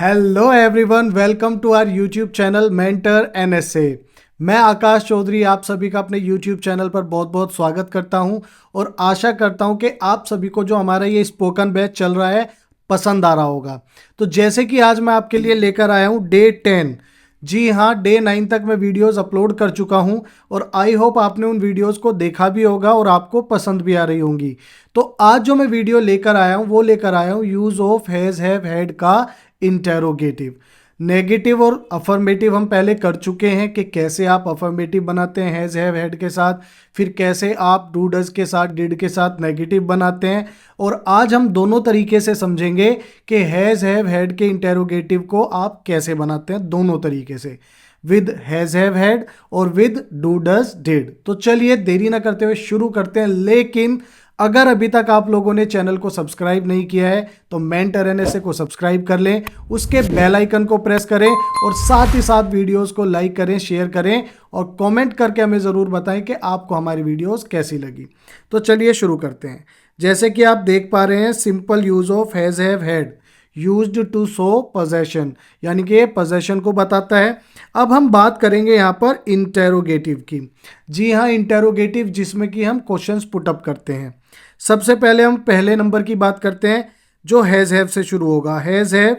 Hello everyone, welcome to our YouTube channel mentor NSA. मैं आकाश चौधरी आप सभी का अपने यूट्यूब चैनल पर बहुत बहुत स्वागत करता हूं और आशा करता हूं कि आप सभी को जो हमारा ये स्पोकन बैच चल रहा है पसंद आ रहा होगा। तो जैसे कि आज मैं आपके लिए लेकर आया हूं डे 10। जी हाँ, डे 9 तक मैं वीडियोस अपलोड कर चुका हूं और आई होप आपने उन वीडियोस को देखा भी होगा और आपको पसंद भी आ रही होंगी। तो आज जो मैं वीडियो लेकर आया हूं वो लेकर आया हूं use of has have had का इंटेरोगेटिव। नेगेटिव और अफर्मेटिव हम पहले कर चुके हैं कि कैसे आप अफर्मेटिव बनाते हैं हैज हैव हैड के साथ, फिर कैसे आप डू डज के साथ डिड के साथ नेगेटिव बनाते हैं। और आज हम दोनों तरीके से समझेंगे कि हैज हैव हैड के इंटेरोगेटिव को आप कैसे बनाते हैं, दोनों तरीके से, विद हैज हैव हैड और विद डू डज डिड। तो चलिए देरी ना करते हुए शुरू करते हैं। लेकिन अगर अभी तक आप लोगों ने चैनल को सब्सक्राइब नहीं किया है तो मेंटर एनएसए को सब्सक्राइब कर लें, उसके बेल आइकन को प्रेस करें और साथ ही साथ वीडियोस को लाइक करें, शेयर करें और कमेंट करके हमें ज़रूर बताएं कि आपको हमारी वीडियोस कैसी लगी। तो चलिए शुरू करते हैं। जैसे कि आप देख पा रहे हैं, simple use of has have had used to show possession, यानी कि पोजेशन को बताता है। अब हम बात करेंगे यहाँ पर इंटेरोगेटिव की। जी हाँ, इंटेरोगेटिव जिसमें कि हम क्वेश्चंस पुटअप करते हैं। सबसे पहले हम पहले नंबर की बात करते हैं जो हैज हैव से शुरू होगा। Has have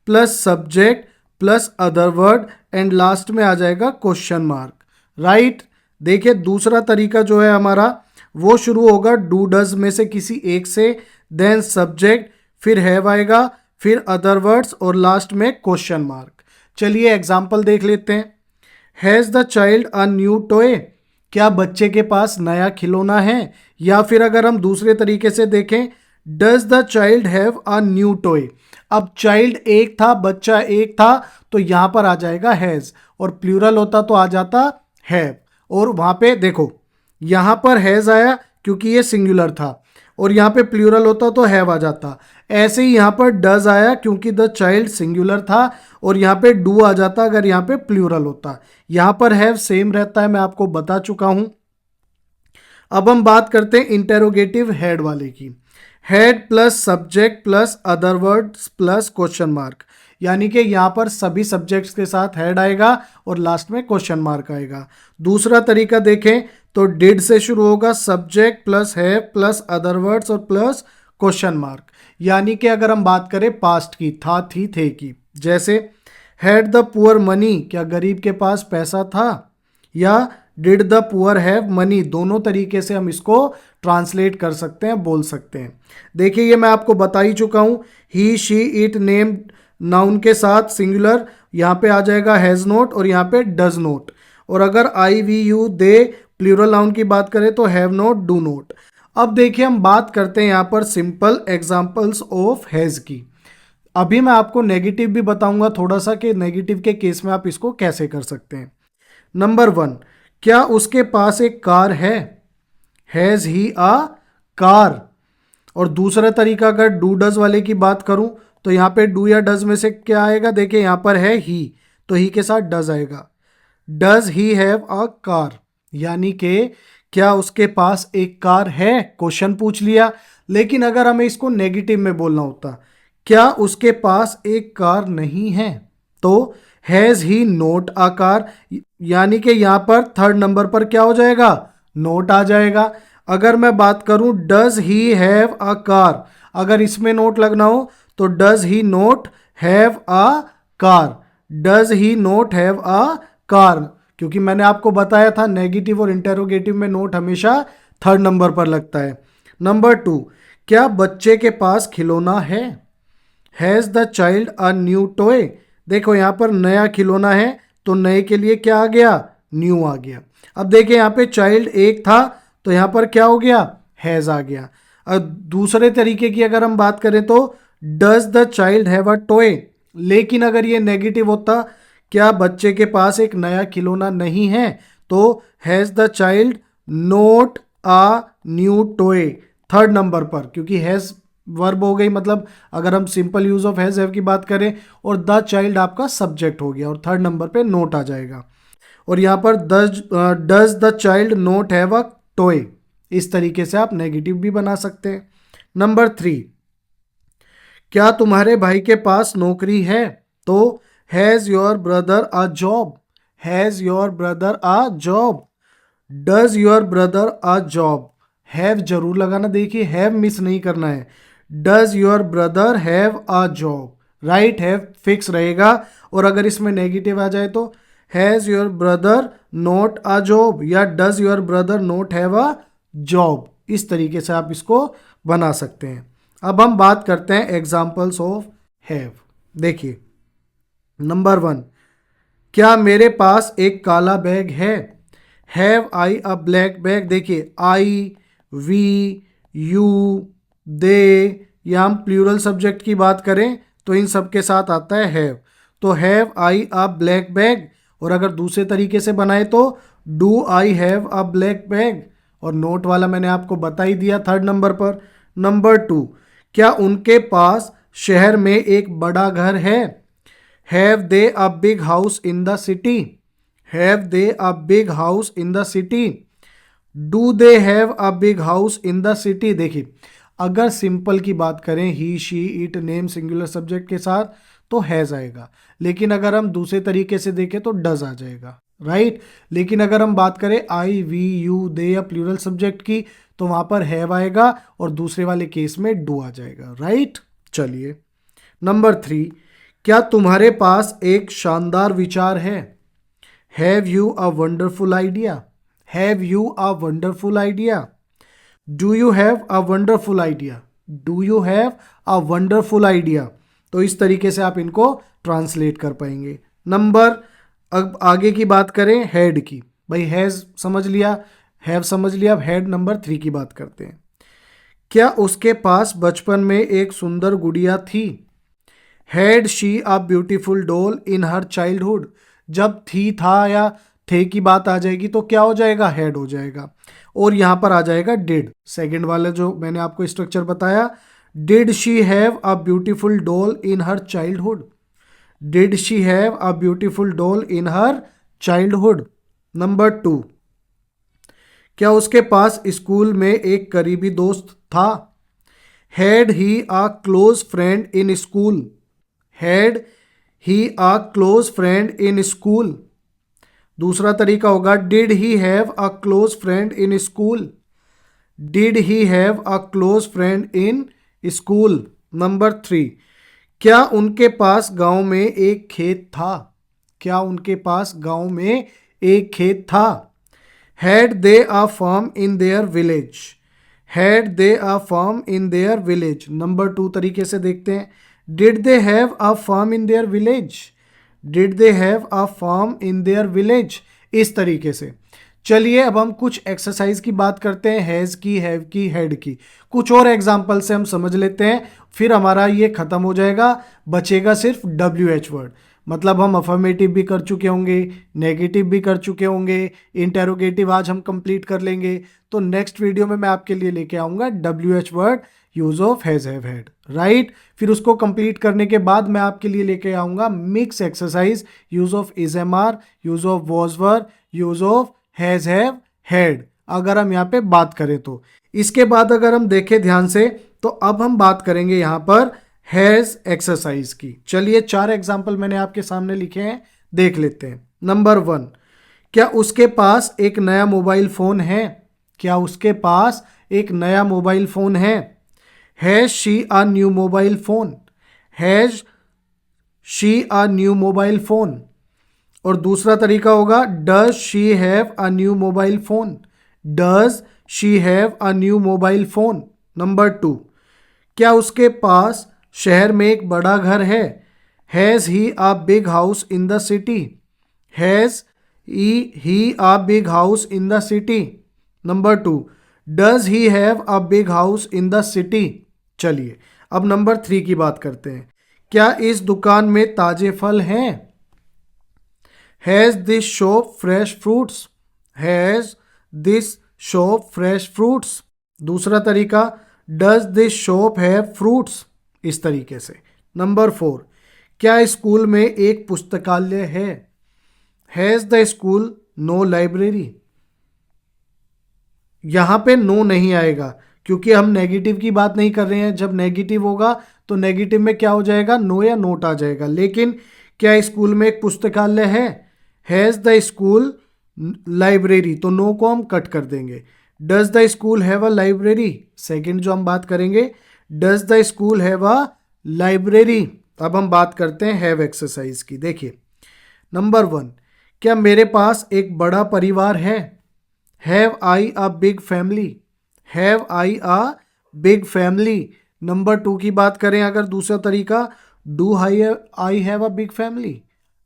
plus subject plus other word and last में आ जाएगा क्वेश्चन मार्क, राइट। देखिए दूसरा तरीका जो है हमारा वो शुरू होगा डू डज में से किसी एक से, देन सब्जेक्ट, फिर हैव आएगा, फिर अदर वर्ड्स और लास्ट में क्वेश्चन मार्क। चलिए एग्जाम्पल देख लेते हैं। Has the child a new toy, क्या बच्चे के पास नया खिलौना है। या फिर अगर हम दूसरे तरीके से देखें, does the child have a new toy. अब चाइल्ड एक था, बच्चा एक था, तो यहां पर आ जाएगा हैज़ और प्लूरल होता तो आ जाता हैव। और वहां पे देखो यहां पर हैज़ आया क्योंकि ये सिंगुलर था और यहाँ पे प्लूरल होता तो हैव आ जाता। ऐसे ही यहाँ पर डज आया क्योंकि द चाइल्ड सिंगुलर था और यहाँ पे डू आ जाता अगर यहाँ पे प्लूरल होता। यहाँ पर हैव सेम रहता है, मैं आपको बता चुका हूँ। अब हम बात करते हैं इंटेरोगेटिव हैड वाले की। Had plus subject plus other words plus question mark, यानी कि यहाँ पर सभी सब्जेक्ट्स के साथ हैड आएगा और लास्ट में क्वेश्चन मार्क आएगा। दूसरा तरीका देखें तो डिड से शुरू होगा, subject plus have plus other words और प्लस क्वेश्चन मार्क। यानी कि अगर हम बात करें पास्ट की, था थी थे की, जैसे हैड द पुअर मनी, क्या गरीब के पास पैसा था, या did the poor have money. दोनों तरीके से हम इसको ट्रांसलेट कर सकते हैं, बोल सकते हैं। देखिए ये मैं आपको बता ही चुका हूँ, ही शी इट नेम नाउन के साथ सिंगुलर, यहाँ पे आ जाएगा हैज़ नोट और यहाँ पे डज नोट। और अगर I we you they plural noun की बात करें तो हैव नोट डू नोट। अब देखिए हम बात करते हैं यहाँ पर सिंपल एग्जाम्पल्स ऑफ हैज़ की। अभी मैं आपको नेगेटिव भी बताऊंगा थोड़ा सा कि नेगेटिव के केस में आप इसको कैसे कर सकते हैं। नंबर 1, क्या उसके पास एक कार है, हैज़ ही अ कार। और दूसरा तरीका अगर डू डज वाले की बात करूं तो यहाँ पे डू या डज में से क्या आएगा, देखिए यहाँ पर है ही तो ही के साथ डज आएगा। Does he have a car, यानी कि क्या उसके पास एक कार है, क्वेश्चन पूछ लिया। लेकिन अगर हमें इसको नेगेटिव में बोलना होता, क्या उसके पास एक कार नहीं है, तो has he not a car, यानी कि यहां पर थर्ड नंबर पर क्या हो जाएगा, नोट आ जाएगा। अगर मैं बात करूं does he have a car, अगर इसमें नोट लगना हो तो does he note have a car, does he note have a car, क्योंकि मैंने आपको बताया था नेगेटिव और इंटेरोगेटिव में नोट हमेशा थर्ड नंबर पर लगता है। नंबर 2, क्या बच्चे के पास खिलौना है, has the child a new toy. देखो यहाँ पर नया खिलौना है तो नए के लिए क्या आ गया, न्यू आ गया। अब देखिए यहाँ पे चाइल्ड एक था तो यहाँ पर क्या हो गया, हैज़ आ गया। अब दूसरे तरीके की अगर हम बात करें तो does the child have a toy, लेकिन अगर ये नेगेटिव होता, क्या बच्चे के पास एक नया खिलौना नहीं है, तो has the child note a new toy third number पर, क्योंकि हैज़ वर्ब हो गई, मतलब अगर हम simple use of has have की बात करें और द चाइल्ड आपका सब्जेक्ट हो गया और थर्ड नंबर पे नोट आ जाएगा। और यहाँ पर does the child note have a toy, इस तरीके से आप नेगेटिव भी बना सकते हैं। नंबर 3, क्या तुम्हारे भाई के पास नौकरी है, तो has your brother a job, has your brother a job, does your brother a job, have जरूर लगाना, देखिए हैव मिस नहीं करना है, does your brother have a job, right, have fix रहेगा। और अगर इसमें नेगेटिव आ जाए तो has your brother not a job या does your brother not have a job, इस तरीके से आप इसको बना सकते हैं। अब हम बात करते हैं एग्जाम्पल्स ऑफ हैव। देखिए नंबर 1, क्या मेरे पास एक काला बैग है, have I a black bag. देखिए आई, वी, यू, दे, या हम प्लूरल सब्जेक्ट की बात करें तो इन सब के साथ आता है हैव, तो have I a black bag. और अगर दूसरे तरीके से बनाए तो do I have a black bag, और नोट वाला मैंने आपको बता ही दिया थर्ड नंबर पर। नंबर 2, क्या उनके पास शहर में एक बड़ा घर है, have they a big house in the city, have they a big house in the city, do they have a big house in the city. देखिए अगर सिंपल की बात करें he, she, it, name singular subject के साथ तो has आएगा, लेकिन अगर हम दूसरे तरीके से देखें तो डज आ जाएगा, राइट। लेकिन अगर हम बात करें आई, वी, यू, दे या प्लूरल सब्जेक्ट की तो वहां पर हैव आएगा और दूसरे वाले केस में डू आ जाएगा, राइट। चलिए नंबर 3, क्या तुम्हारे पास एक शानदार विचार है, have you a wonderful idea, have you a wonderful idea, do you have a wonderful idea, do you have a wonderful idea. तो इस तरीके से आप इनको ट्रांसलेट कर पाएंगे। अब आगे की बात करें हैड की, भाई हैज समझ लिया, हैव समझ लिया, अब हैड नंबर 3 की बात करते हैं। क्या उसके पास बचपन में एक सुंदर गुड़िया थी, had she a beautiful doll in her childhood. जब थी, था या थे की बात आ जाएगी तो क्या हो जाएगा, हैड हो जाएगा। और यहां पर आ जाएगा डिड, सेकंड वाला जो मैंने आपको स्ट्रक्चर बताया, did she have a beautiful doll in her childhood, did she have a beautiful doll in her childhood. Number 2, क्या उसके पास स्कूल में एक करीबी दोस्त था, had he a close friend in school, had he a close friend in school. दूसरा तरीका होगा did he have a close friend in school, did he have a close friend in school. Number 3, क्या उनके पास गांव में एक खेत था, क्या उनके पास गांव में एक खेत था, had they a farm in their village, had they a farm in their village. Number 2 तरीके से देखते हैं, did they have a farm in their village, did they have a farm in their village, इस तरीके से। चलिए अब हम कुछ एक्सरसाइज की बात करते हैं, हैज़ की, हैव की, हैड की। कुछ और एग्जाम्पल से हम समझ लेते हैं, फिर हमारा ये खत्म हो जाएगा, बचेगा सिर्फ WH वर्ड। मतलब हम अफर्मेटिव भी कर चुके होंगे, नेगेटिव भी कर चुके होंगे, इंटेरोगेटिव आज हम कंप्लीट कर लेंगे। तो नेक्स्ट वीडियो में मैं आपके लिए लेके आऊँगा WH word, use of has, have, had, right. फिर उसको कंप्लीट करने के बाद मैं आपके लिए लेके आऊँगा mix exercise, use of is am are, use of was were, use of has, have, had, अगर हम यहाँ पे बात करें तो। इसके बाद अगर हम देखें ध्यान से तो अब हम बात करेंगे यहाँ पर हैज एक्सरसाइज की। चलिए 4 एग्जाम्पल मैंने आपके सामने लिखे हैं, देख लेते हैं। नंबर 1, क्या उसके पास एक नया मोबाइल फोन है, क्या उसके पास एक नया मोबाइल फोन है, has she a new mobile phone, has she a new mobile phone. और दूसरा तरीका होगा does she have a new mobile phone, does she have a new mobile phone. Number 2, क्या उसके पास शहर में एक बड़ा घर है, has he a big house in the city, has he a big house in the city. Number 2, does he have a big house in the city. चलिए अब नंबर 3 की बात करते हैं, क्या इस दुकान में ताजे फल हैं, has this shop fresh fruits, has this shop fresh fruits. दूसरा तरीका does this shop have fruits, इस तरीके से। नंबर 4, क्या स्कूल में एक पुस्तकालय है, has the school no library. यहाँ पे नो नहीं आएगा क्योंकि हम नेगेटिव की बात नहीं कर रहे हैं, जब नेगेटिव होगा तो नेगेटिव में क्या हो जाएगा, नो या नोट आ जाएगा। लेकिन क्या स्कूल में एक पुस्तकालय है? हैज़ द स्कूल लाइब्रेरी, तो नो को हम कट कर देंगे। Does the school have a library, second जो हम बात करेंगे, does the school have a library. अब हम बात करते हैं हैव एक्सरसाइज की। देखिए नंबर 1, क्या मेरे पास एक बड़ा परिवार है? Have I a big family, have I a big family. Number 2 की बात करें अगर दूसरा तरीका, do I have a big family,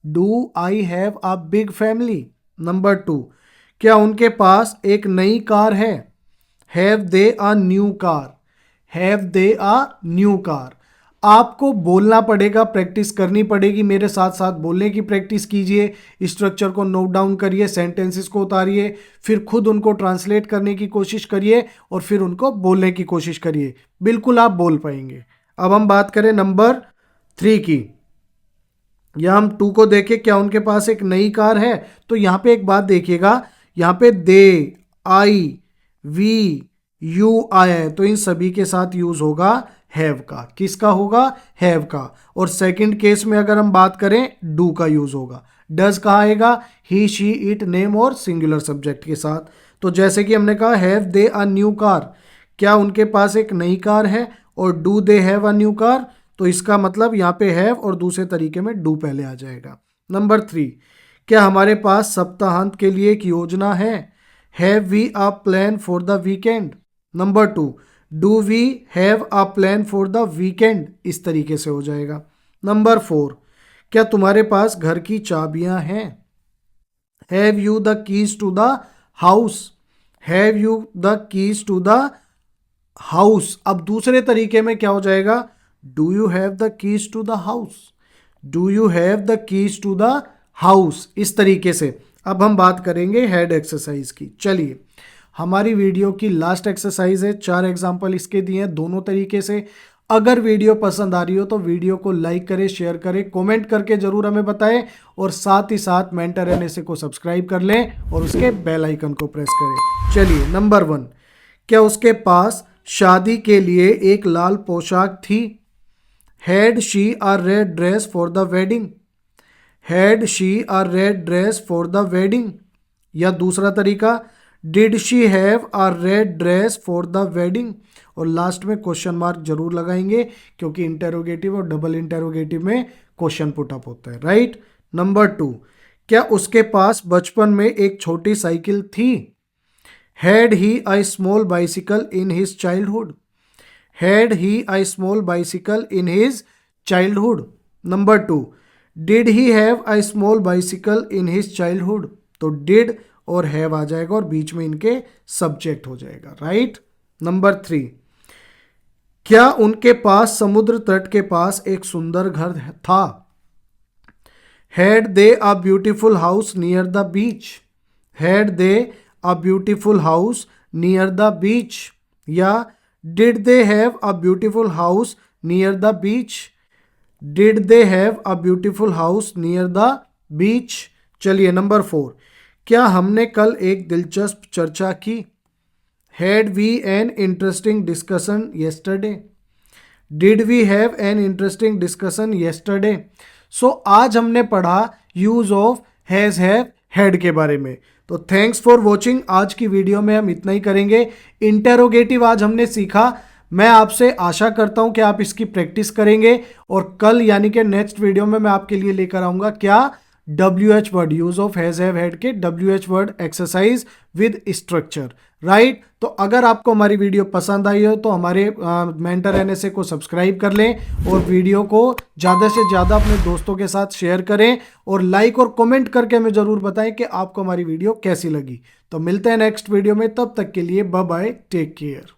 do I have a big family. Number 2, क्या उनके पास एक नई कार है? Have they a new car, have they a new car. आपको बोलना पड़ेगा, प्रैक्टिस करनी पड़ेगी, मेरे साथ साथ बोलने की प्रैक्टिस कीजिए, स्ट्रक्चर को नोट डाउन करिए, सेंटेंसेस को उतारिए, फिर खुद उनको ट्रांसलेट करने की कोशिश करिए और फिर उनको बोलने की कोशिश करिए, बिल्कुल आप बोल पाएंगे। अब हम बात करें नंबर 3 की, या हम 2 को देखें, क्या उनके पास एक नई कार है? तो यहाँ पे एक बात देखिएगा, यहाँ पे दे, आई, वी, यू आया है, तो इन सभी के साथ यूज होगा हैव का। किसका होगा? हैव का। और सेकंड केस में अगर हम बात करें, डू का यूज होगा। डज कहाँ आएगा? ही, शी, इट, नेम और सिंगुलर सब्जेक्ट के साथ। तो जैसे कि हमने कहा have they a new car, क्या उनके पास एक नई कार है? और do they have a new car, तो इसका मतलब यहाँ पे हैव और दूसरे तरीके में डू पहले आ जाएगा। नंबर 3, क्या हमारे पास सप्ताहांत के लिए एक योजना है? Have we a plan for the weekend. Number 2, do we have a plan for the weekend, इस तरीके से हो जाएगा। नंबर 4, क्या तुम्हारे पास घर की चाबियां हैं? Have you the keys to the house, have you the keys to the house. अब दूसरे तरीके में क्या हो जाएगा? Do you have the keys to the house, do you have the keys to the house, इस तरीके से। अब हम बात करेंगे हेड एक्सरसाइज की। चलिए, हमारी वीडियो की लास्ट एक्सरसाइज है, 4 एग्जाम्पल इसके दिए हैं दोनों तरीके से। अगर वीडियो पसंद आ रही हो तो वीडियो को लाइक करें, शेयर करें, कमेंट करके जरूर हमें बताएं और साथ ही साथ मेंटर एनएसए को सब्सक्राइब कर लें और उसके बेल आइकन को प्रेस करें। चलिए नंबर 1, क्या उसके पास शादी के लिए एक लाल पोशाक थी? Had she a red dress for the wedding, had she a red dress for the wedding. या दूसरा तरीका, did she have a red dress for the wedding. और लास्ट में क्वेश्चन मार्क जरूर लगाएंगे क्योंकि इंटेरोगेटिव और डबल इंटेरोगेटिव में क्वेश्चन पुट अप होता है, राइट। नंबर 2, क्या उसके पास बचपन में एक छोटी साइकिल थी? Had he a small bicycle in his childhood, had he a small bicycle in his childhood. Number 2, did he have a small bicycle in his childhood, तो डिड और हैव आ जाएगा और बीच में इनके सब्जेक्ट हो जाएगा, राइट। नंबर 3, क्या उनके पास समुद्र तट के पास एक सुंदर घर था? Had they a beautiful house near the beach, had they a beautiful house near the beach. या did they have a beautiful house near the beach, did they have a beautiful house near the beach. चलिए number 4, क्या हमने कल एक दिलचस्प चर्चा की? Had we an interesting discussion yesterday, did we have an interesting discussion yesterday. So आज हमने पढ़ा use of has, have, had के बारे में। तो थैंक्स फॉर वॉचिंग। आज की वीडियो में हम इतना ही करेंगे। इंटेरोगेटिव आज हमने सीखा। मैं आपसे आशा करता हूं कि आप इसकी प्रैक्टिस करेंगे और कल यानी कि नेक्स्ट वीडियो में मैं आपके लिए लेकर आऊंगा क्या, WH word, use of has, have, had के WH word exercise with structure, right. तो अगर आपको हमारी वीडियो पसंद आई हो तो हमारे मेंटर एनएसए को सब्सक्राइब कर लें और वीडियो को ज़्यादा से ज़्यादा अपने दोस्तों के साथ शेयर करें और लाइक और कमेंट करके हमें ज़रूर बताएं कि आपको हमारी वीडियो कैसी लगी। तो मिलते हैं नेक्स्ट वीडियो में, तब तक के लिए बाय बाय, टेक केयर।